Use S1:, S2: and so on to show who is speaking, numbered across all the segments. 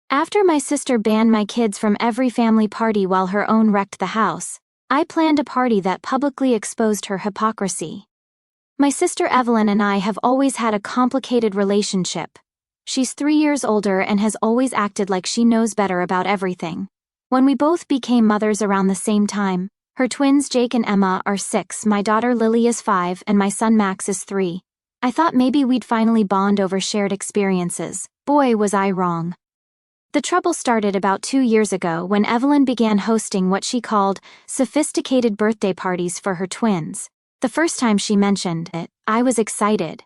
S1: After my sister banned my kids from every family party while her own wrecked the house, I planned a party that publicly exposed her hypocrisy. My sister Evelyn and I have always had a complicated relationship. She's 3 years older and has always acted like she knows better about everything. When we both became mothers around the same time, her twins Jake and Emma are 6, my daughter Lily is 5, and my son Max is 3. I thought maybe we'd finally bond over shared experiences. Boy, was I wrong. The trouble started about 2 years ago when Evelyn began hosting what she called sophisticated birthday parties for her twins. The first time she mentioned it, I was excited.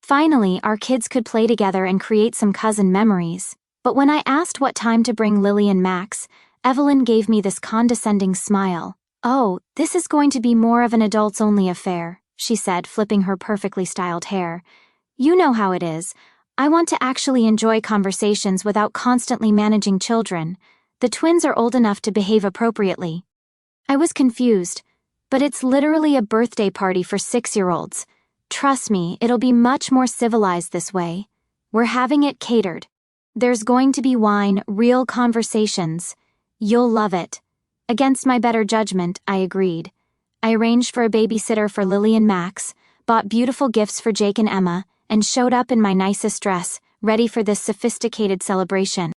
S1: Finally, our kids could play together and create some cousin memories. But when I asked what time to bring Lily and Max, Evelyn gave me this condescending smile. "Oh, this is going to be more of an adults-only affair," she said, flipping her perfectly styled hair. "You know how it is. I want to actually enjoy conversations without constantly managing children. The twins are old enough to behave appropriately." I was confused, but it's literally a birthday party for 6-year-olds. Trust me, it'll be much more civilized this way. We're having it catered. There's going to be wine, real conversations. You'll love it. Against my better judgment, I agreed. I arranged for a babysitter for Lily and Max, bought beautiful gifts for Jake and Emma, and showed up in my nicest dress, ready for this sophisticated celebration.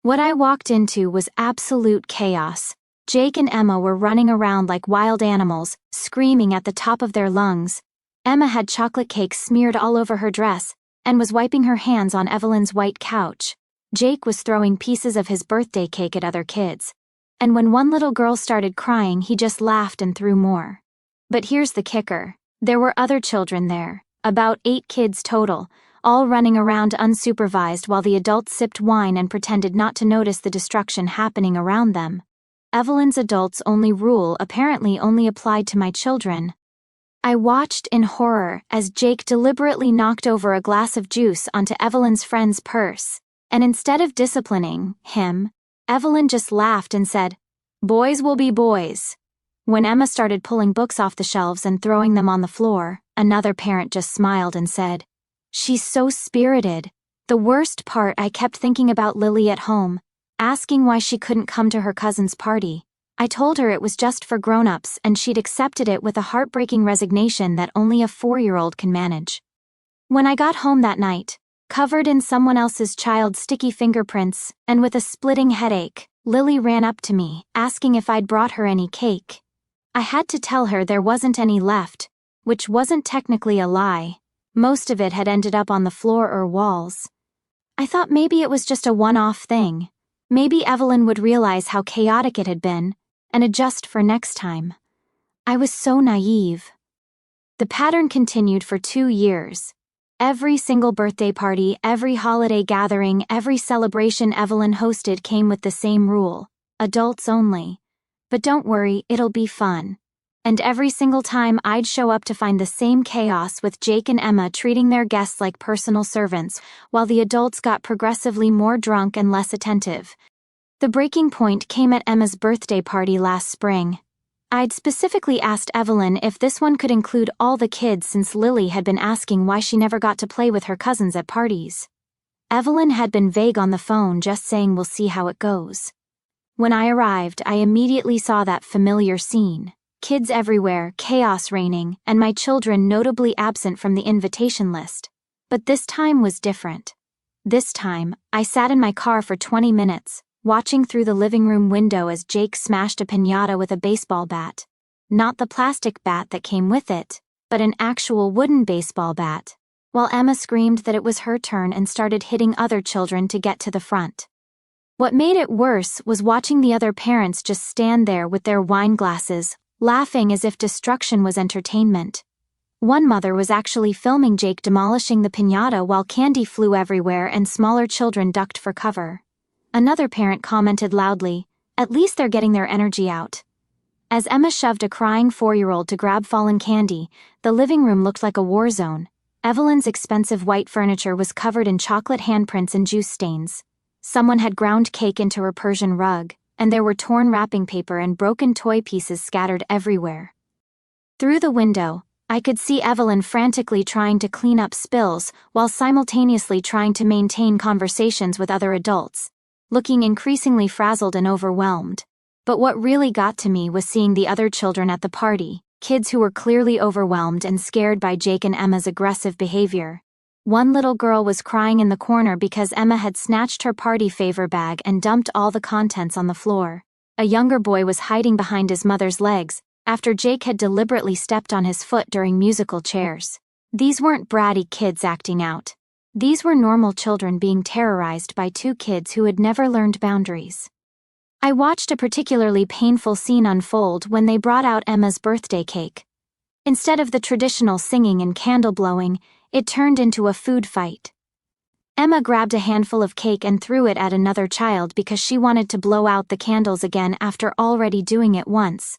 S1: What I walked into was absolute chaos. Jake and Emma were running around like wild animals, screaming at the top of their lungs. Emma had chocolate cake smeared all over her dress, and was wiping her hands on Evelyn's white couch. Jake was throwing pieces of his birthday cake at other kids. And when one little girl started crying, he just laughed and threw more. But here's the kicker. There were other children there, about 8 kids total, all running around unsupervised while the adults sipped wine and pretended not to notice the destruction happening around them. Evelyn's adults-only rule apparently only applied to my children. I watched in horror as Jake deliberately knocked over a glass of juice onto Evelyn's friend's purse, and instead of disciplining him, Evelyn just laughed and said, "Boys will be boys." When Emma started pulling books off the shelves and throwing them on the floor, another parent just smiled and said, "She's so spirited." The worst part, I kept thinking about Lily at home, asking why she couldn't come to her cousin's party. I told her it was just for grown-ups and she'd accepted it with a heartbreaking resignation that only a 4-year-old can manage. When I got home that night, covered in someone else's child's sticky fingerprints and with a splitting headache, Lily ran up to me, asking if I'd brought her any cake. I had to tell her there wasn't any left, which wasn't technically a lie. Most of it had ended up on the floor or walls. I thought maybe it was just a one-off thing. Maybe Evelyn would realize how chaotic it had been and adjust for next time. I was so naive. The pattern continued for 2 years. Every single birthday party, every holiday gathering, every celebration Evelyn hosted came with the same rule: adults only. But don't worry, it'll be fun. And every single time I'd show up to find the same chaos, with Jake and Emma treating their guests like personal servants, while the adults got progressively more drunk and less attentive. The breaking point came at Emma's birthday party last spring. I'd specifically asked Evelyn if this one could include all the kids since Lily had been asking why she never got to play with her cousins at parties. Evelyn had been vague on the phone, just saying we'll see how it goes. When I arrived, I immediately saw that familiar scene. Kids everywhere, chaos reigning, and my children notably absent from the invitation list. But this time was different. This time, I sat in my car for 20 minutes, watching through the living room window as Jake smashed a piñata with a baseball bat. Not the plastic bat that came with it, but an actual wooden baseball bat, while Emma screamed that it was her turn and started hitting other children to get to the front. What made it worse was watching the other parents just stand there with their wine glasses, laughing as if destruction was entertainment. One mother was actually filming Jake demolishing the piñata while candy flew everywhere and smaller children ducked for cover. Another parent commented loudly, "At least they're getting their energy out." As Emma shoved a crying 4-year-old to grab fallen candy, the living room looked like a war zone. Evelyn's expensive white furniture was covered in chocolate handprints and juice stains. Someone had ground cake into her Persian rug, and there were torn wrapping paper and broken toy pieces scattered everywhere. Through the window, I could see Evelyn frantically trying to clean up spills while simultaneously trying to maintain conversations with other adults. looking increasingly frazzled and overwhelmed. But what really got to me was seeing the other children at the party, kids who were clearly overwhelmed and scared by Jake and Emma's aggressive behavior. One little girl was crying in the corner because Emma had snatched her party favor bag and dumped all the contents on the floor. A younger boy was hiding behind his mother's legs after Jake had deliberately stepped on his foot during musical chairs. These weren't bratty kids acting out. These were normal children being terrorized by two kids who had never learned boundaries. I watched a particularly painful scene unfold when they brought out Emma's birthday cake. Instead of the traditional singing and candle blowing, it turned into a food fight. Emma grabbed a handful of cake and threw it at another child because she wanted to blow out the candles again after already doing it once.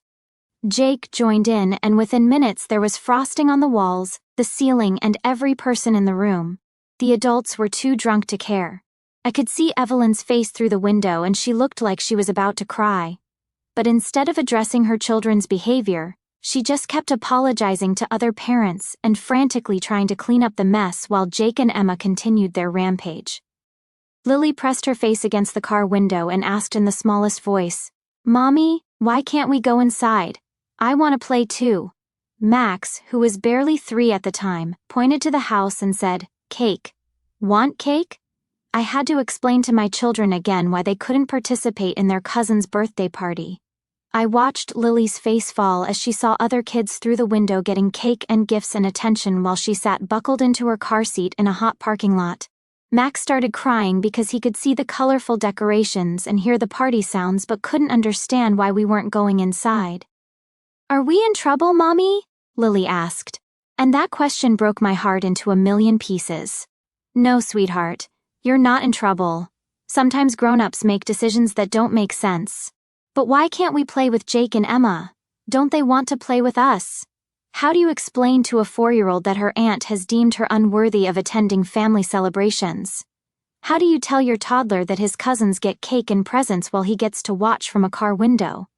S1: Jake joined in, and within minutes there was frosting on the walls, the ceiling, and every person in the room. The adults were too drunk to care. I could see Evelyn's face through the window and she looked like she was about to cry. But instead of addressing her children's behavior, she just kept apologizing to other parents and frantically trying to clean up the mess while Jake and Emma continued their rampage. Lily pressed her face against the car window and asked in the smallest voice, "Mommy, why can't we go inside? I want to play too." Max, who was barely 3 at the time, pointed to the house and said, "Cake. Want cake?" I had to explain to my children again why they couldn't participate in their cousin's birthday party. I watched Lily's face fall as she saw other kids through the window getting cake and gifts and attention while she sat buckled into her car seat in a hot parking lot. Max started crying because he could see the colorful decorations and hear the party sounds but couldn't understand why we weren't going inside. "Are we in trouble, Mommy?" Lily asked. And that question broke my heart into a million pieces. "No, sweetheart, you're not in trouble. Sometimes grown-ups make decisions that don't make sense. But why can't we play with Jake and Emma? Don't they want to play with us? How do you explain to a 4-year-old that her aunt has deemed her unworthy of attending family celebrations? How do you tell your toddler that his cousins get cake and presents while he gets to watch from a car window?"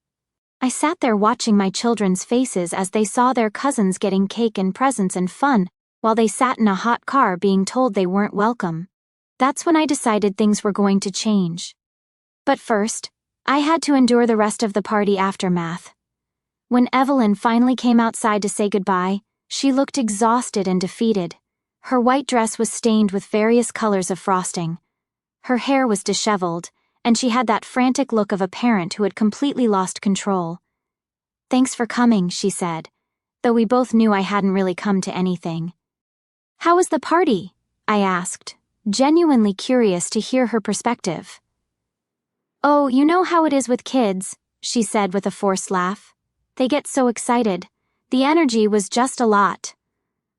S1: I sat there watching my children's faces as they saw their cousins getting cake and presents and fun, while they sat in a hot car being told they weren't welcome. That's when I decided things were going to change. But first, I had to endure the rest of the party aftermath. When Evelyn finally came outside to say goodbye, she looked exhausted and defeated. Her white dress was stained with various colors of frosting. Her hair was disheveled, and she had that frantic look of a parent who had completely lost control. "Thanks for coming," she said, though we both knew I hadn't really come to anything. "How was the party?" I asked, genuinely curious to hear her perspective. "Oh, you know how it is with kids," she said with a forced laugh. "They get so excited. The energy was just a lot."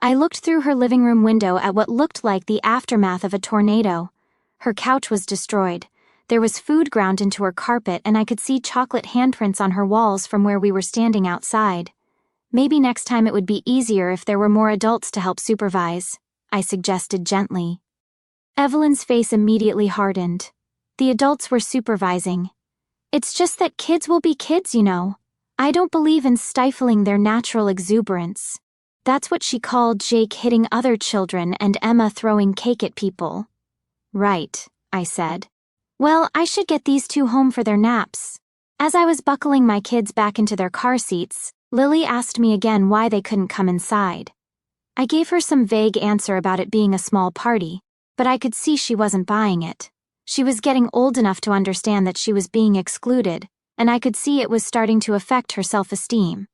S1: I looked through her living room window at what looked like the aftermath of a tornado. Her couch was destroyed. There was food ground into her carpet and I could see chocolate handprints on her walls from where we were standing outside. Maybe next time it would be easier if there were more adults to help supervise, I suggested gently. Evelyn's face immediately hardened. The adults were supervising. "It's just that kids will be kids, you know. I don't believe in stifling their natural exuberance." That's what she called Jake hitting other children and Emma throwing cake at people. "Right," I said. "Well, I should get these two home for their naps." As I was buckling my kids back into their car seats, Lily asked me again why they couldn't come inside. I gave her some vague answer about it being a small party, but I could see she wasn't buying it. She was getting old enough to understand that she was being excluded, and I could see it was starting to affect her self-esteem.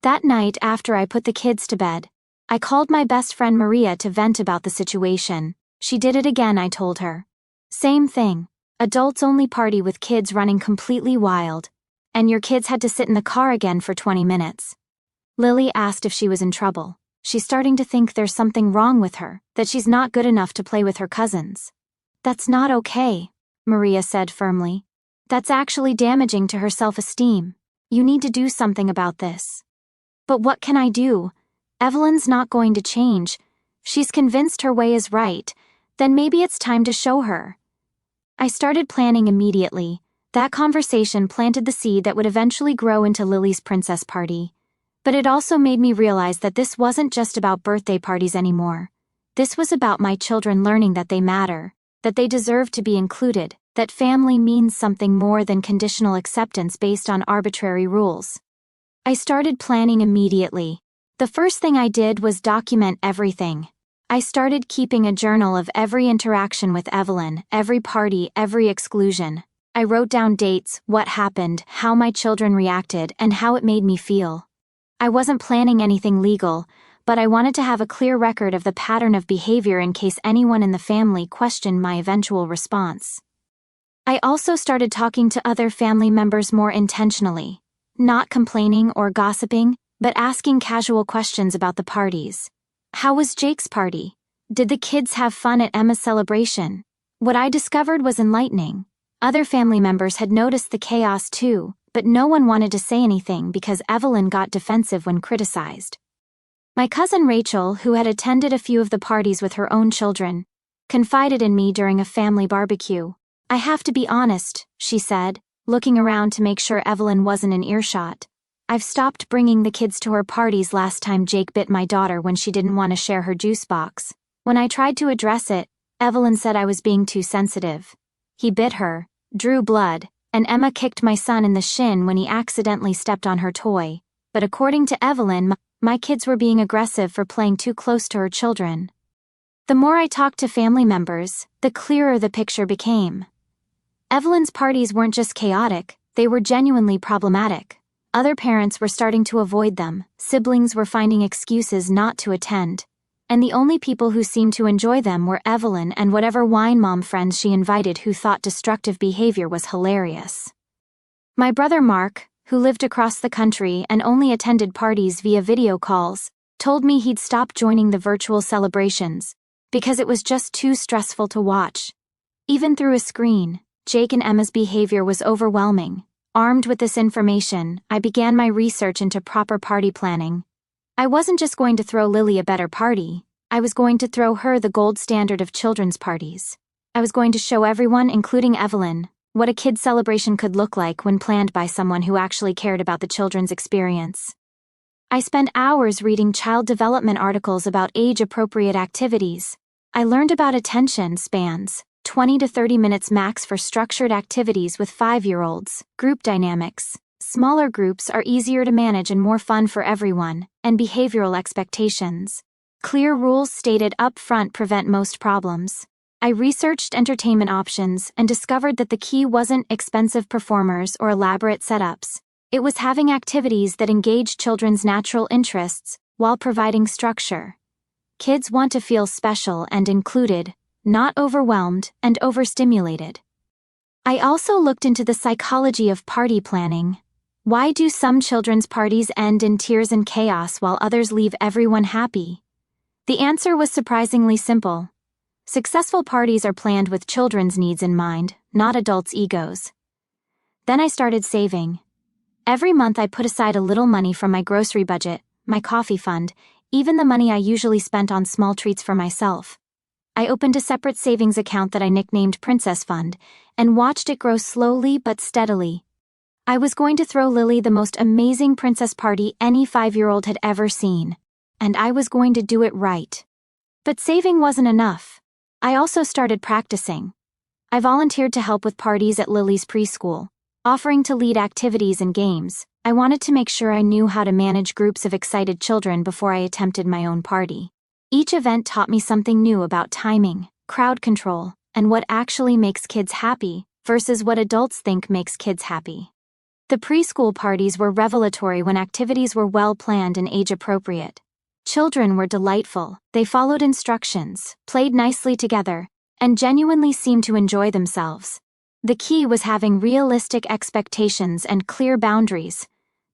S1: That night, after I put the kids to bed, I called my best friend Maria to vent about the situation. She did it again, I told her. Same thing. Adults-only party with kids running completely wild, and your kids had to sit in the car again for 20 minutes. Lily asked if she was in trouble. She's starting to think there's something wrong with her, that she's not good enough to play with her cousins. "That's not okay," Maria said firmly. "That's actually damaging to her self-esteem. You need to do something about this." "But what can I do? Evelyn's not going to change. She's convinced her way is right. Then maybe it's time to show her." I started planning immediately. That conversation planted the seed that would eventually grow into Lily's princess party. But it also made me realize that this wasn't just about birthday parties anymore. This was about my children learning that they matter, that they deserve to be included, that family means something more than conditional acceptance based on arbitrary rules. I started planning immediately. The first thing I did was document everything. I started keeping a journal of every interaction with Evelyn, every party, every exclusion. I wrote down dates, what happened, how my children reacted, and how it made me feel. I wasn't planning anything legal, but I wanted to have a clear record of the pattern of behavior in case anyone in the family questioned my eventual response. I also started talking to other family members more intentionally, not complaining or gossiping, but asking casual questions about the parties. How was Jake's party? Did the kids have fun at Emma's celebration? What I discovered was enlightening. Other family members had noticed the chaos too, but no one wanted to say anything because Evelyn got defensive when criticized. My cousin Rachel, who had attended a few of the parties with her own children, confided in me during a family barbecue. "I have to be honest," she said, looking around to make sure Evelyn wasn't in earshot. "I've stopped bringing the kids to her parties last time Jake bit my daughter when she didn't want to share her juice box. When I tried to address it, Evelyn said I was being too sensitive. He bit her, drew blood, and Emma kicked my son in the shin when he accidentally stepped on her toy. But according to Evelyn, my kids were being aggressive for playing too close to her children." The more I talked to family members, the clearer the picture became. Evelyn's parties weren't just chaotic, they were genuinely problematic. Other parents were starting to avoid them, siblings were finding excuses not to attend, and the only people who seemed to enjoy them were Evelyn and whatever wine mom friends she invited who thought destructive behavior was hilarious. My brother Mark, who lived across the country and only attended parties via video calls, told me he'd stop joining the virtual celebrations because it was just too stressful to watch. Even through a screen, Jake and Emma's behavior was overwhelming. Armed with this information, I began my research into proper party planning. I wasn't just going to throw Lily a better party, I was going to throw her the gold standard of children's parties. I was going to show everyone, including Evelyn, what a kid's celebration could look like when planned by someone who actually cared about the children's experience. I spent hours reading child development articles about age-appropriate activities. I learned about attention spans, 20 to 30 minutes max for structured activities with 5-year-olds, group dynamics. Smaller groups are easier to manage and more fun for everyone, and behavioral expectations. Clear rules stated up front prevent most problems. I researched entertainment options and discovered that the key wasn't expensive performers or elaborate setups. It was having activities that engage children's natural interests while providing structure. Kids want to feel special and included, not overwhelmed and overstimulated. I also looked into the psychology of party planning. Why do some children's parties end in tears and chaos while others leave everyone happy? The answer was surprisingly simple. Successful parties are planned with children's needs in mind, not adults' egos. Then I started saving. Every month I put aside a little money from my grocery budget, my coffee fund, even the money I usually spent on small treats for myself. I opened a separate savings account that I nicknamed Princess Fund, and watched it grow slowly but steadily. I was going to throw Lily the most amazing princess party any 5-year-old had ever seen, and I was going to do it right. But saving wasn't enough. I also started practicing. I volunteered to help with parties at Lily's preschool, offering to lead activities and games. I wanted to make sure I knew how to manage groups of excited children before I attempted my own party. Each event taught me something new about timing, crowd control, and what actually makes kids happy versus what adults think makes kids happy. The preschool parties were revelatory when activities were well planned and age-appropriate. Children were delightful, they followed instructions, played nicely together, and genuinely seemed to enjoy themselves. The key was having realistic expectations and clear boundaries,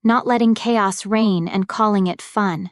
S1: not letting chaos reign and calling it fun.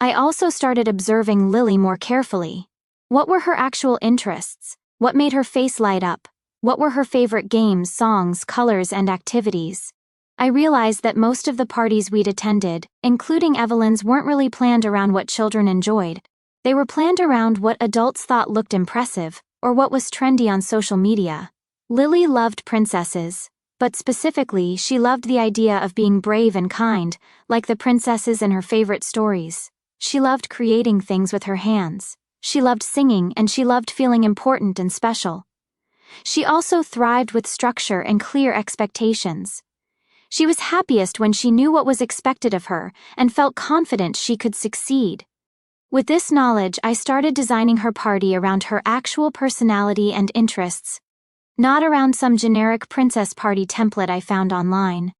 S1: I also started observing Lily more carefully. What were her actual interests? What made her face light up? What were her favorite games, songs, colors, and activities? I realized that most of the parties we'd attended, including Evelyn's, weren't really planned around what children enjoyed. They were planned around what adults thought looked impressive, or what was trendy on social media. Lily loved princesses, but specifically she loved the idea of being brave and kind, like the princesses in her favorite stories. She loved creating things with her hands. She loved singing and she loved feeling important and special. She also thrived with structure and clear expectations. She was happiest when she knew what was expected of her and felt confident she could succeed. With this knowledge, I started designing her party around her actual personality and interests, not around some generic princess party template I found online.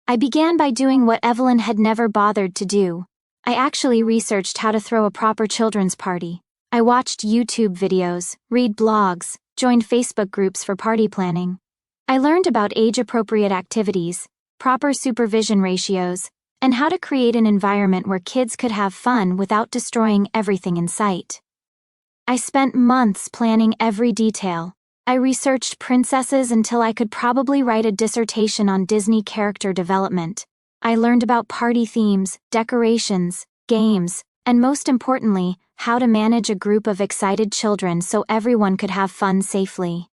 S1: I began by doing what Evelyn had never bothered to do. I actually researched how to throw a proper children's party. I watched YouTube videos, read blogs, joined Facebook groups for party planning. I learned about age-appropriate activities, proper supervision ratios, and how to create an environment where kids could have fun without destroying everything in sight. I spent months planning every detail. I researched princesses until I could probably write a dissertation on Disney character development. I learned about party themes, decorations, games, and most importantly, how to manage a group of excited children so everyone could have fun safely.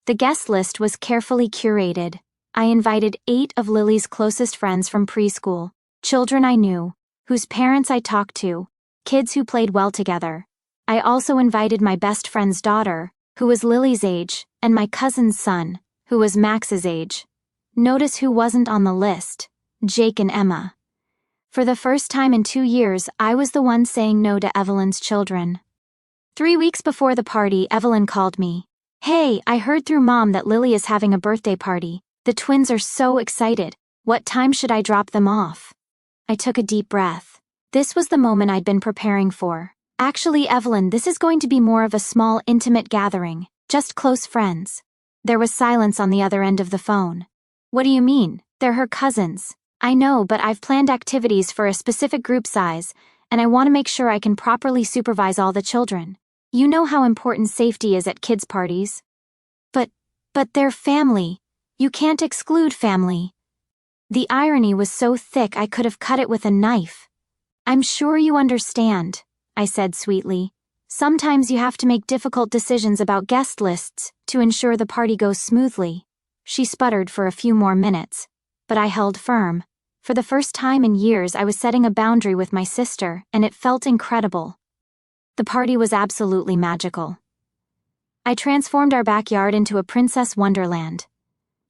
S1: The guest list was carefully curated. I invited 8 of Lily's closest friends from preschool, children I knew, whose parents I talked to, kids who played well together. I also invited my best friend's daughter, who was Lily's age, and my cousin's son, who was Max's age. Notice who wasn't on the list: Jake and Emma. For the first time in 2 years, I was the one saying no to Evelyn's children. 3 weeks before the party, Evelyn called me. "Hey, I heard through Mom that Lily is having a birthday party. The twins are so excited. What time should I drop them off?" I took a deep breath. This was the moment I'd been preparing for. "Actually, Evelyn, this is going to be more of a small, intimate gathering, just close friends." There was silence on the other end of the phone. "What do you mean? They're her cousins." "I know, but I've planned activities for a specific group size, and I want to make sure I can properly supervise all the children. You know how important safety is at kids' parties." But they're family. You can't exclude family." The irony was so thick I could have cut it with a knife. "I'm sure you understand," I said sweetly. "Sometimes you have to make difficult decisions about guest lists to ensure the party goes smoothly." She sputtered for a few more minutes, but I held firm. For the first time in years, I was setting a boundary with my sister, and it felt incredible. The party was absolutely magical. I transformed our backyard into a princess wonderland.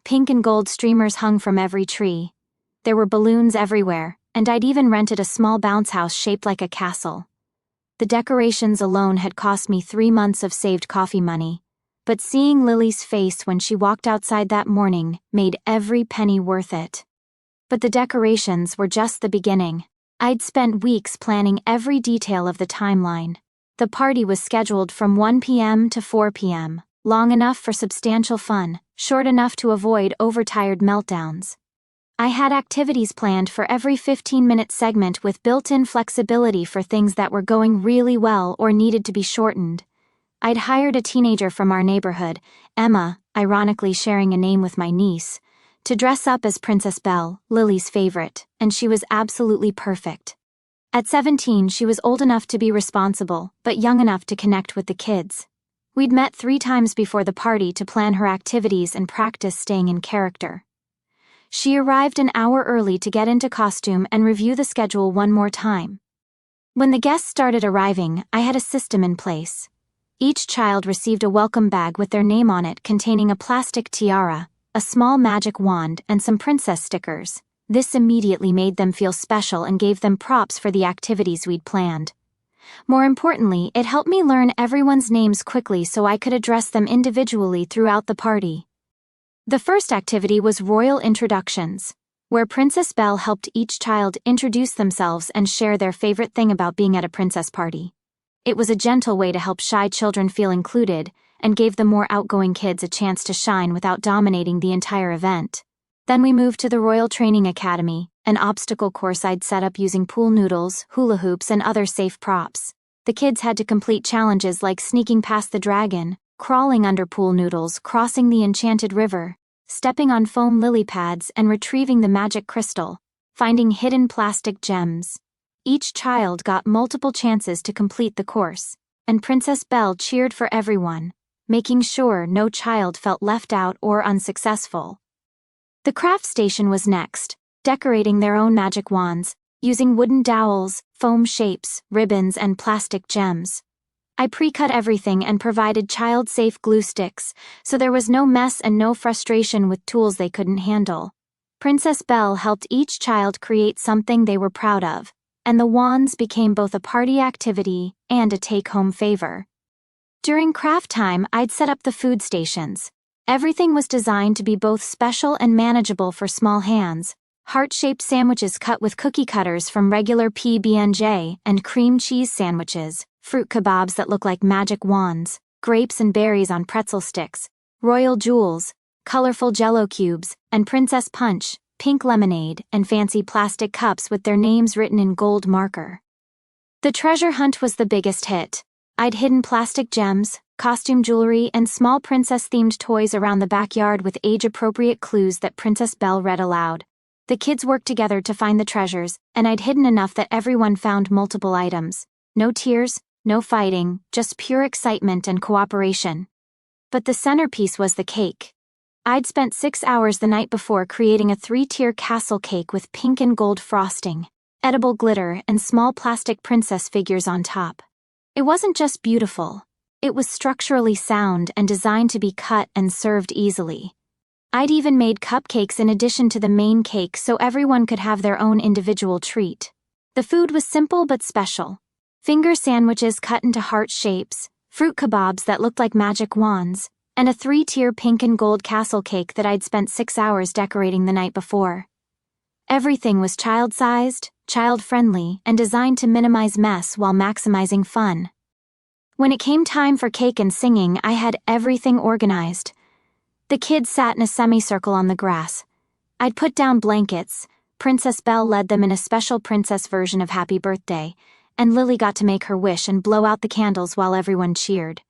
S1: Pink and gold streamers hung from every tree. There were balloons everywhere, and I'd even rented a small bounce house shaped like a castle. The decorations alone had cost me 3 months of saved coffee money, but seeing Lily's face when she walked outside that morning made every penny worth it. But the decorations were just the beginning. I'd spent weeks planning every detail of the timeline. The party was scheduled from 1 p.m. to 4 p.m., long enough for substantial fun, short enough to avoid overtired meltdowns. I had activities planned for every 15-minute segment with built-in flexibility for things that were going really well or needed to be shortened. I'd hired a teenager from our neighborhood, Emma, ironically sharing a name with my niece, to dress up as Princess Belle, Lily's favorite, and she was absolutely perfect. At 17, she was old enough to be responsible, but young enough to connect with the kids. We'd met 3 times before the party to plan her activities and practice staying in character. She arrived an hour early to get into costume and review the schedule one more time. When the guests started arriving, I had a system in place. Each child received a welcome bag with their name on it containing a plastic tiara, a small magic wand, and some princess stickers. This immediately made them feel special and gave them props for the activities we'd planned. More importantly, it helped me learn everyone's names quickly so I could address them individually throughout the party. The first activity was Royal Introductions, where Princess Belle helped each child introduce themselves and share their favorite thing about being at a princess party. It was a gentle way to help shy children feel included and gave the more outgoing kids a chance to shine without dominating the entire event. Then we moved to the Royal Training Academy, an obstacle course I'd set up using pool noodles, hula hoops, and other safe props. The kids had to complete challenges like sneaking past the dragon, crawling under pool noodles, crossing the enchanted river, stepping on foam lily pads, and retrieving the magic crystal, finding hidden plastic gems. Each child got multiple chances to complete the course, and Princess Belle cheered for everyone, making sure no child felt left out or unsuccessful. The craft station was next, decorating their own magic wands, using wooden dowels, foam shapes, ribbons, and plastic gems. I pre-cut everything and provided child-safe glue sticks, so there was no mess and no frustration with tools they couldn't handle. Princess Belle helped each child create something they were proud of, and the wands became both a party activity and a take-home favor. During craft time, I'd set up the food stations. Everything was designed to be both special and manageable for small hands. Heart-shaped sandwiches cut with cookie cutters from regular PB&J, and cream cheese sandwiches, fruit kebabs that look like magic wands, grapes and berries on pretzel sticks, royal jewels, colorful jello cubes, and princess punch, pink lemonade, and fancy plastic cups with their names written in gold marker. The treasure hunt was the biggest hit. I'd hidden plastic gems, costume jewelry, and small princess-themed toys around the backyard with age-appropriate clues that Princess Belle read aloud. The kids worked together to find the treasures, and I'd hidden enough that everyone found multiple items. No tears, no fighting, just pure excitement and cooperation. But the centerpiece was the cake. I'd spent 6 hours the night before creating a 3-tier castle cake with pink and gold frosting, edible glitter, and small plastic princess figures on top. It wasn't just beautiful. It was structurally sound and designed to be cut and served easily. I'd even made cupcakes in addition to the main cake so everyone could have their own individual treat. The food was simple but special. Finger sandwiches cut into heart shapes, fruit kebabs that looked like magic wands, and a 3-tier pink and gold castle cake that I'd spent 6 hours decorating the night before. Everything was child-sized, child-friendly, and designed to minimize mess while maximizing fun. When it came time for cake and singing, I had everything organized. The kids sat in a semicircle on the grass. I'd put down blankets, Princess Belle led them in a special princess version of Happy Birthday, and Lily got to make her wish and blow out the candles while everyone cheered.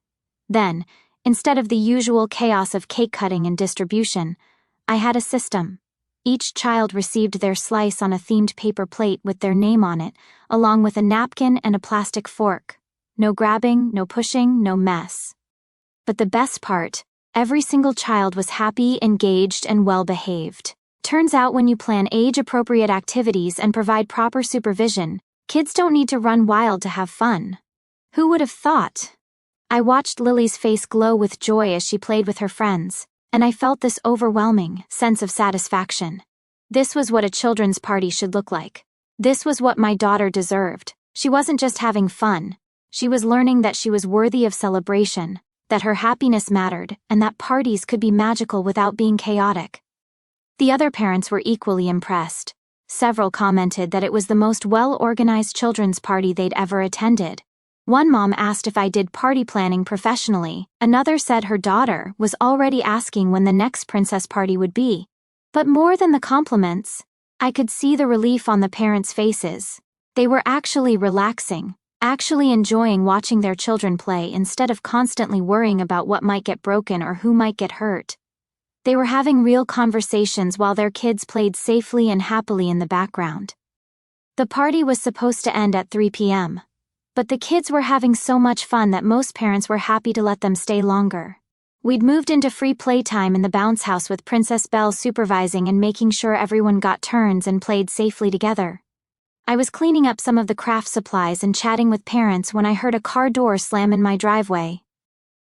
S1: Then, instead of the usual chaos of cake cutting and distribution, I had a system. Each child received their slice on a themed paper plate with their name on it, along with a napkin and a plastic fork. No grabbing, no pushing, no mess. But the best part, every single child was happy, engaged, and well-behaved. Turns out when you plan age-appropriate activities and provide proper supervision, kids don't need to run wild to have fun. Who would have thought? I watched Lily's face glow with joy as she played with her friends, and I felt this overwhelming sense of satisfaction. This was what a children's party should look like. This was what my daughter deserved. She wasn't just having fun. She was learning that she was worthy of celebration, that her happiness mattered, and that parties could be magical without being chaotic. The other parents were equally impressed. Several commented that it was the most well-organized children's party they'd ever attended. One mom asked if I did party planning professionally. Another said her daughter was already asking when the next princess party would be. But more than the compliments, I could see the relief on the parents' faces. They were actually relaxing, actually enjoying watching their children play instead of constantly worrying about what might get broken or who might get hurt. They were having real conversations while their kids played safely and happily in the background. The party was supposed to end at 3 p.m., but the kids were having so much fun that most parents were happy to let them stay longer. We'd moved into free playtime in the bounce house with Princess Belle supervising and making sure everyone got turns and played safely together. I was cleaning up some of the craft supplies and chatting with parents when I heard a car door slam in my driveway.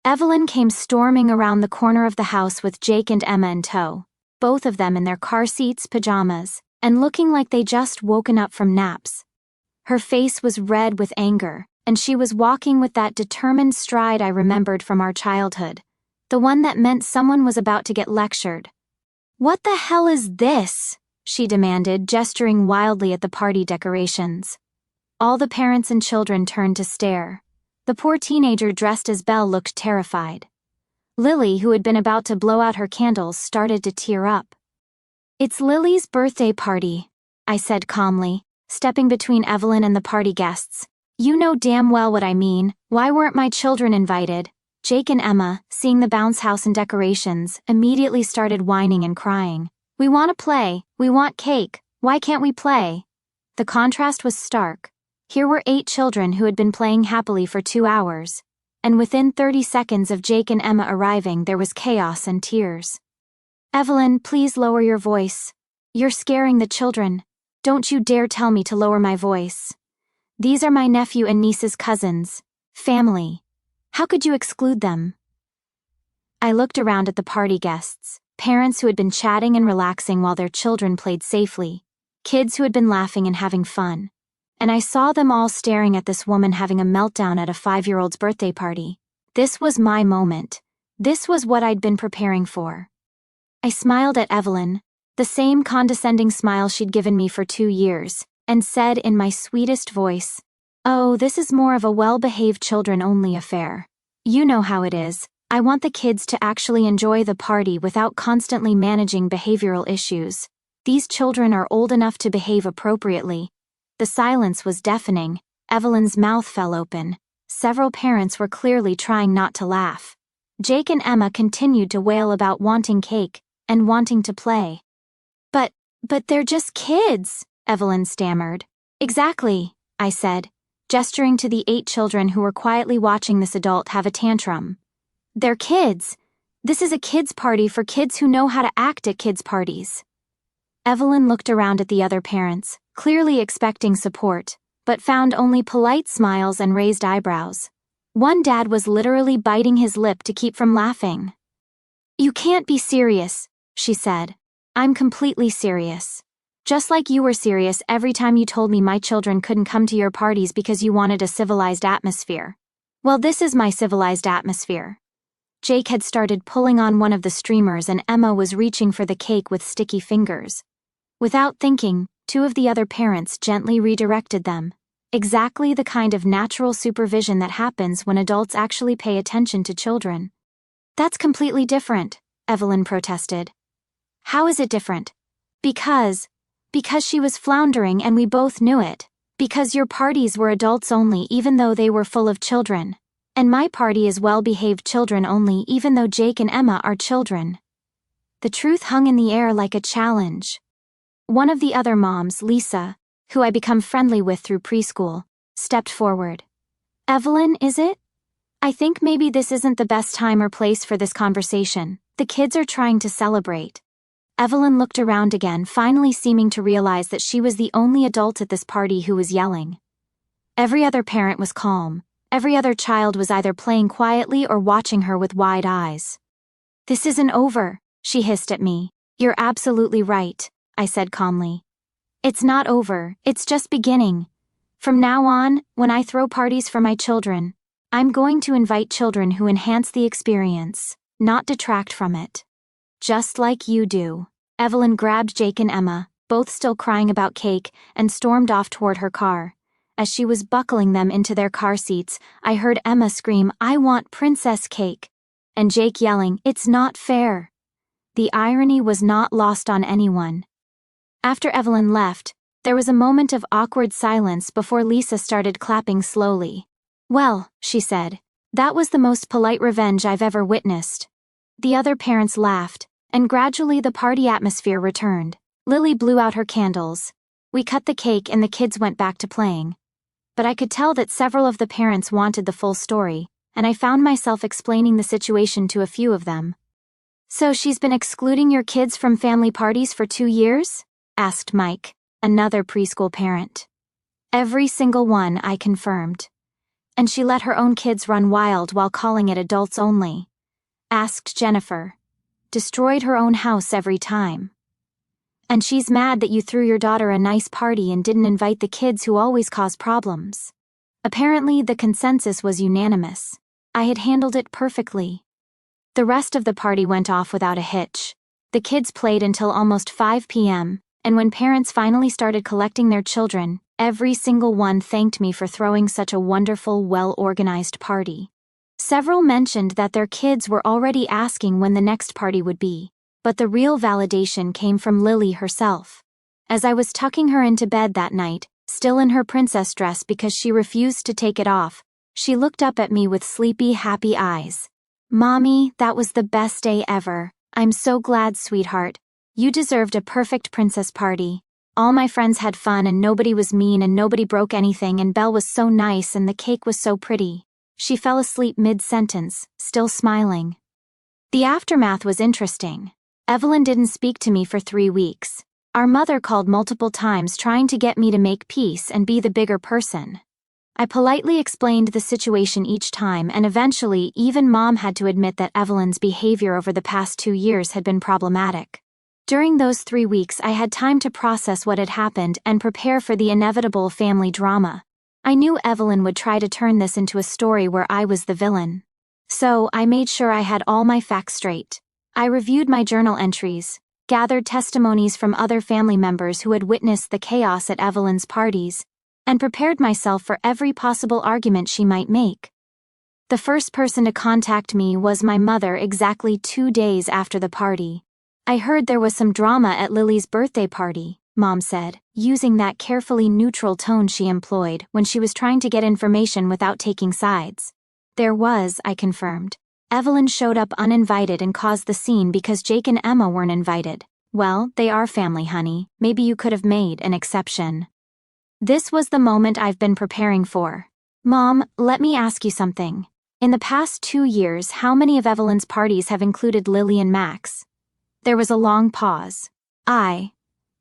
S1: Evelyn came storming around the corner of the house with Jake and Emma in tow, both of them in their car seats, pajamas, and looking like they just woken up from naps. Her face was red with anger, and she was walking with that determined stride I remembered from our childhood, the one that meant someone was about to get lectured. "What the hell is this?" she demanded, gesturing wildly at the party decorations. All the parents and children turned to stare. The poor teenager dressed as Belle looked terrified. Lily, who had been about to blow out her candles, started to tear up. "It's Lily's birthday party," I said calmly, stepping between Evelyn and the party guests. "You know damn well what I mean. Why weren't my children invited?" Jake and Emma, seeing the bounce house and decorations, immediately started whining and crying. "We want to play. We want cake. Why can't we play?" The contrast was stark. Here were 8 children who had been playing happily for 2 hours, and within 30 seconds of Jake and Emma arriving, there was chaos and tears. "Evelyn, please lower your voice. You're scaring the children. Don't you dare tell me to lower my voice. These are my nephew and niece's cousins. Family. How could you exclude them? I looked around at the party guests, parents who had been chatting and relaxing while their children played safely, kids who had been laughing and having fun, and I saw them all staring at this woman having a meltdown at a 5-year-old's birthday party. This was my moment. This was what I'd been preparing for. I smiled at Evelyn, the same condescending smile she'd given me for 2 years, and said in my sweetest voice, "Oh, this is more of a well-behaved children-only affair. You know how it is. I want the kids to actually enjoy the party without constantly managing behavioral issues. These children are old enough to behave appropriately." The silence was deafening. Evelyn's mouth fell open. Several parents were clearly trying not to laugh. Jake and Emma continued to wail about wanting cake and wanting to play. But they're just kids," Evelyn stammered. "Exactly," I said, gesturing to the 8 children who were quietly watching this adult have a tantrum. "They're kids. This is a kids' party for kids who know how to act at kids' parties." Evelyn looked around at the other parents, clearly expecting support, but found only polite smiles and raised eyebrows. One dad was literally biting his lip to keep from laughing. "You can't be serious," she said. "I'm completely serious. Just like you were serious every time you told me my children couldn't come to your parties because you wanted a civilized atmosphere. Well, this is my civilized atmosphere." Jake had started pulling on one of the streamers and Emma was reaching for the cake with sticky fingers. Without thinking, 2 of the other parents gently redirected them. Exactly the kind of natural supervision that happens when adults actually pay attention to children. "That's completely different," Evelyn protested. "How is it different?" Because she was floundering and we both knew it. Because your parties were adults only even though they were full of children. And my party is well-behaved children only even though Jake and Emma are children. The truth hung in the air like a challenge. One of the other moms, Lisa, who I become friendly with through preschool, stepped forward. "Evelyn, is it? I think maybe this isn't the best time or place for this conversation. The kids are trying to celebrate." Evelyn looked around again, finally seeming to realize that she was the only adult at this party who was yelling. Every other parent was calm. Every other child was either playing quietly or watching her with wide eyes. "This isn't over," she hissed at me. "You're absolutely right," I said calmly. "It's not over, it's just beginning. From now on, when I throw parties for my children, I'm going to invite children who enhance the experience, not detract from it. Just like you do." Evelyn grabbed Jake and Emma, both still crying about cake, and stormed off toward her car. As she was buckling them into their car seats, I heard Emma scream, "I want princess cake," and Jake yelling, "It's not fair." The irony was not lost on anyone. After Evelyn left, there was a moment of awkward silence before Lisa started clapping slowly. "Well," she said, "that was the most polite revenge I've ever witnessed." The other parents laughed, and gradually the party atmosphere returned. Lily blew out her candles. We cut the cake and the kids went back to playing. But I could tell that several of the parents wanted the full story, and I found myself explaining the situation to a few of them. "So she's been excluding your kids from family parties for 2 years?" asked Mike, another preschool parent. "Every single one," I confirmed. "And she let her own kids run wild while calling it adults only?" asked Jennifer. "Destroyed her own house every time. And she's mad that you threw your daughter a nice party and didn't invite the kids who always cause problems." Apparently, the consensus was unanimous. I had handled it perfectly. The rest of the party went off without a hitch. The kids played until almost 5 p.m., and when parents finally started collecting their children, every single one thanked me for throwing such a wonderful, well-organized party. Several mentioned that their kids were already asking when the next party would be, but the real validation came from Lily herself. As I was tucking her into bed that night, still in her princess dress because she refused to take it off, she looked up at me with sleepy, happy eyes. "Mommy, that was the best day ever. I'm so glad, sweetheart. You deserved a perfect princess party. All my friends had fun and nobody was mean and nobody broke anything and Belle was so nice and the cake was so pretty." She fell asleep mid-sentence, still smiling. The aftermath was interesting. Evelyn didn't speak to me for 3 weeks. Our mother called multiple times trying to get me to make peace and be the bigger person. I politely explained the situation each time, and eventually even Mom had to admit that Evelyn's behavior over the past 2 years had been problematic. During those 3 weeks, I had time to process what had happened and prepare for the inevitable family drama. I knew Evelyn would try to turn this into a story where I was the villain. So, I made sure I had all my facts straight. I reviewed my journal entries, gathered testimonies from other family members who had witnessed the chaos at Evelyn's parties, and prepared myself for every possible argument she might make. The first person to contact me was my mother exactly 2 days after the party. "I heard there was some drama at Lily's birthday party," Mom said, using that carefully neutral tone she employed when she was trying to get information without taking sides. "There was," I confirmed. "Evelyn showed up uninvited and caused the scene because Jake and Emma weren't invited." "Well, they are family, honey. Maybe you could have made an exception." This was the moment I've been preparing for. "Mom, let me ask you something. In the past 2 years, how many of Evelyn's parties have included Lily and Max?" There was a long pause.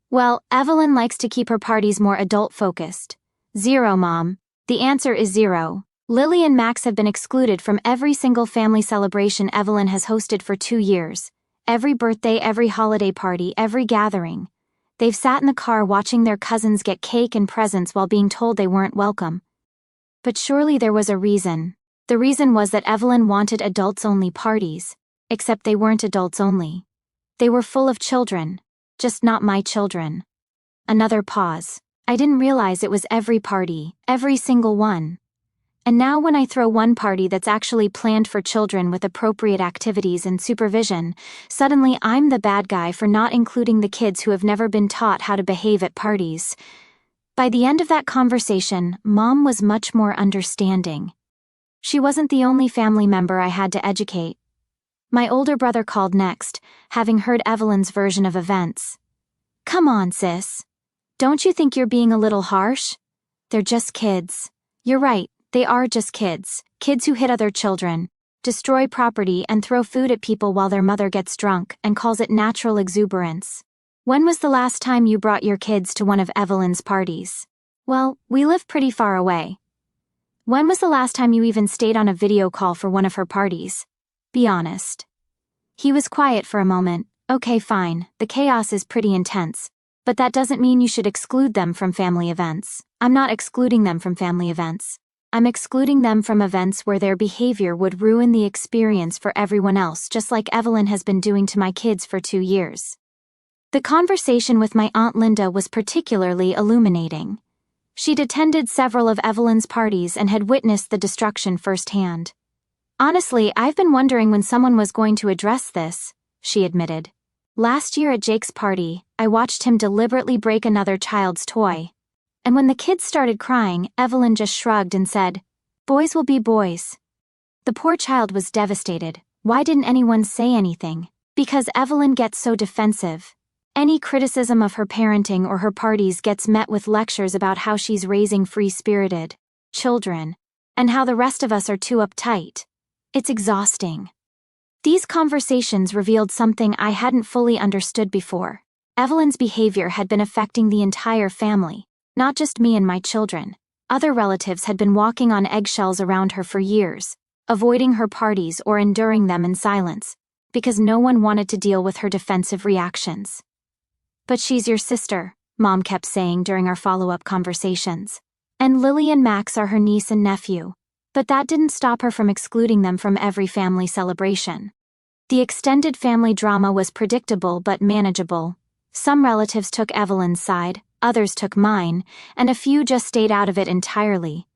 S1: Well, Evelyn likes to keep her parties more adult-focused. "0, Mom. The answer is 0. Lily and Max have been excluded from every single family celebration Evelyn has hosted for 2 years. Every birthday, every holiday party, every gathering. They've sat in the car watching their cousins get cake and presents while being told they weren't welcome." But surely there was a reason. The reason was that Evelyn wanted adults-only parties, except they weren't adults-only. They were full of children, just not my children. Another pause. I didn't realize it was every party, every single one. And now when I throw one party that's actually planned for children with appropriate activities and supervision, suddenly I'm the bad guy for not including the kids who have never been taught how to behave at parties. By the end of that conversation, Mom was much more understanding. She wasn't the only family member I had to educate. My older brother called next, having heard Evelyn's version of events. "Come on, sis. Don't you think you're being a little harsh? They're just kids." "You're right. They are just kids. Kids who hit other children, destroy property, and throw food at people while their mother gets drunk and calls it natural exuberance. When was the last time you brought your kids to one of Evelyn's parties?" "Well, we live pretty far away." "When was the last time you even stayed on a video call for one of her parties? Be honest." He was quiet for a moment. "Okay, fine. The chaos is pretty intense. But that doesn't mean you should exclude them from family events." "I'm not excluding them from family events. I'm excluding them from events where their behavior would ruin the experience for everyone else, just like Evelyn has been doing to my kids for 2 years. The conversation with my Aunt Linda was particularly illuminating. She'd attended several of Evelyn's parties and had witnessed the destruction firsthand. "Honestly, I've been wondering when someone was going to address this," she admitted. "Last year at Jake's party, I watched him deliberately break another child's toy. And when the kids started crying, Evelyn just shrugged and said, 'Boys will be boys.' The poor child was devastated. Why didn't anyone say anything? Because Evelyn gets so defensive. Any criticism of her parenting or her parties gets met with lectures about how she's raising free-spirited children, and how the rest of us are too uptight. It's exhausting." These conversations revealed something I hadn't fully understood before. Evelyn's behavior had been affecting the entire family. Not just me and my children. Other relatives had been walking on eggshells around her for years, avoiding her parties or enduring them in silence, because no one wanted to deal with her defensive reactions. "But she's your sister," Mom kept saying during our follow-up conversations. "And Lily and Max are her niece and nephew." But that didn't stop her from excluding them from every family celebration. The extended family drama was predictable but manageable. Some relatives took Evelyn's side, others took mine, and a few just stayed out of it entirely.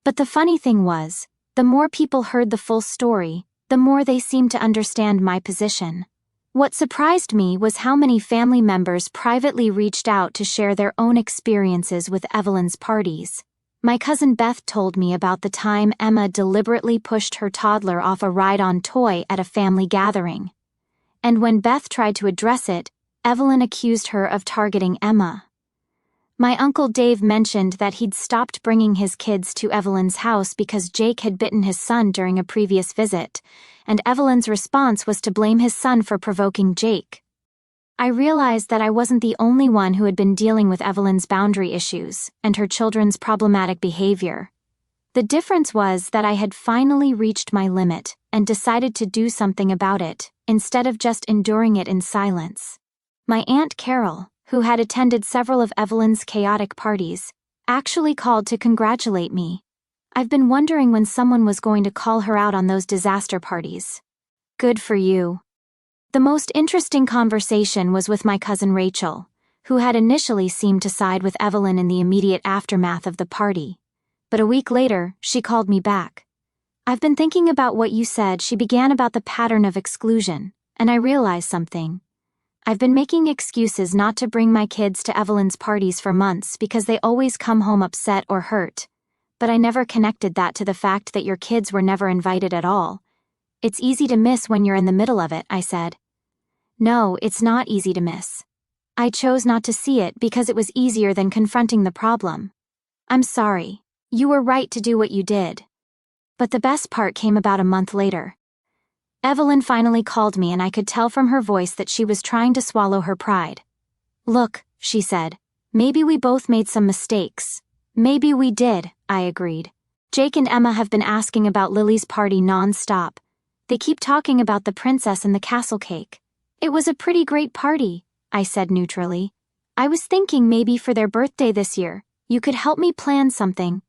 S1: But the funny thing was, the more people heard the full story, the more they seemed to understand my position. What surprised me was how many family members privately reached out to share their own experiences with Evelyn's parties. My cousin Beth told me about the time Emma deliberately pushed her toddler off a ride-on toy at a family gathering. And when Beth tried to address it, Evelyn accused her of targeting Emma. My Uncle Dave mentioned that he'd stopped bringing his kids to Evelyn's house because Jake had bitten his son during a previous visit, and Evelyn's response was to blame his son for provoking Jake. I realized that I wasn't the only one who had been dealing with Evelyn's boundary issues and her children's problematic behavior. The difference was that I had finally reached my limit and decided to do something about it, instead of just enduring it in silence. My Aunt Carol, who had attended several of Evelyn's chaotic parties, actually called to congratulate me. I've been wondering when someone was going to call her out on those disaster parties. Good for you. The most interesting conversation was with my cousin Rachel, who had initially seemed to side with Evelyn in the immediate aftermath of the party. But a week later, she called me back. I've been thinking about what you said. She began about the pattern of exclusion, and I realized something. I've been making excuses not to bring my kids to Evelyn's parties for months because they always come home upset or hurt. But I never connected that to the fact that your kids were never invited at all. It's easy to miss when you're in the middle of it, I said. No, it's not easy to miss. I chose not to see it because it was easier than confronting the problem. I'm sorry. You were right to do what you did. But the best part came about a month later. Evelyn finally called me and I could tell from her voice that she was trying to swallow her pride. Look, she said, maybe we both made some mistakes. Maybe we did, I agreed. Jake and Emma have been asking about Lily's party non-stop. They keep talking about the princess and the castle cake. It was a pretty great party, I said neutrally. I was thinking maybe for their birthday this year, you could help me plan something,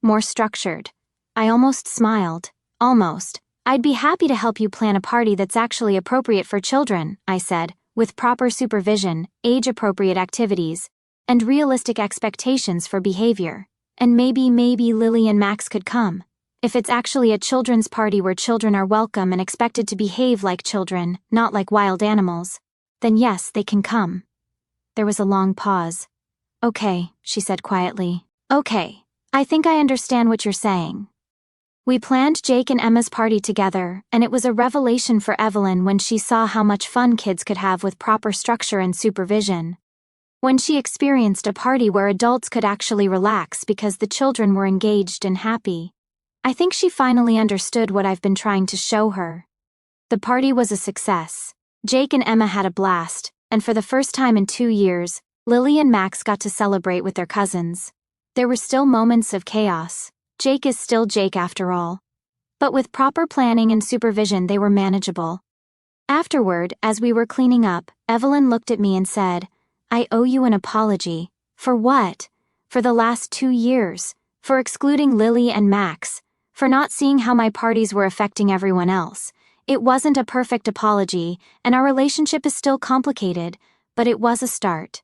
S1: more structured. I almost smiled. Almost. I'd be happy to help you plan a party that's actually appropriate for children, I said, with proper supervision, age-appropriate activities, and realistic expectations for behavior. And maybe Lily and Max could come. If it's actually a children's party where children are welcome and expected to behave like children, not like wild animals, then yes, they can come. There was a long pause. Okay, she said quietly. Okay, I think I understand what you're saying. We planned Jake and Emma's party together, and it was a revelation for Evelyn when she saw how much fun kids could have with proper structure and supervision. When she experienced a party where adults could actually relax because the children were engaged and happy. I think she finally understood what I've been trying to show her. The party was a success. Jake and Emma had a blast, and for the first time in 2 years, Lily and Max got to celebrate with their cousins. There were still moments of chaos. Jake is still Jake after all. But with proper planning and supervision, they were manageable. Afterward, as we were cleaning up, Evelyn looked at me and said, I owe you an apology. For what? For the last 2 years. For excluding Lily and Max. For not seeing how my parties were affecting everyone else. It wasn't a perfect apology, and our relationship is still complicated, but it was a start.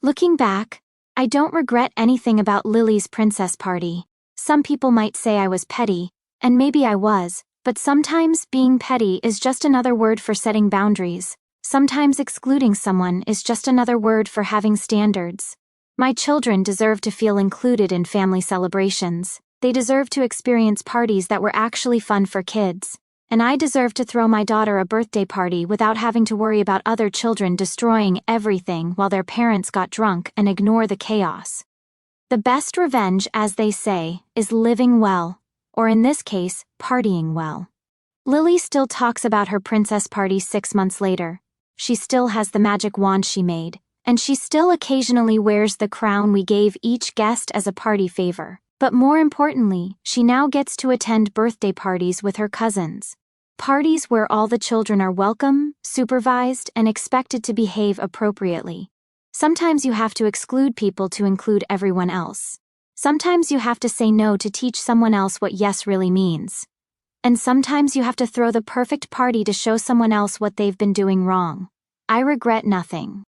S1: Looking back, I don't regret anything about Lily's princess party. Some people might say I was petty, and maybe I was, but sometimes being petty is just another word for setting boundaries. Sometimes excluding someone is just another word for having standards. My children deserve to feel included in family celebrations. They deserve to experience parties that were actually fun for kids. And I deserve to throw my daughter a birthday party without having to worry about other children destroying everything while their parents got drunk and ignore the chaos. The best revenge, as they say, is living well, or in this case, partying well. Lily still talks about her princess party 6 months later. She still has the magic wand she made, and she still occasionally wears the crown we gave each guest as a party favor. But more importantly, she now gets to attend birthday parties with her cousins. Parties where all the children are welcome, supervised, and expected to behave appropriately. Sometimes you have to exclude people to include everyone else. Sometimes you have to say no to teach someone else what yes really means. And sometimes you have to throw the perfect party to show someone else what they've been doing wrong. I regret nothing.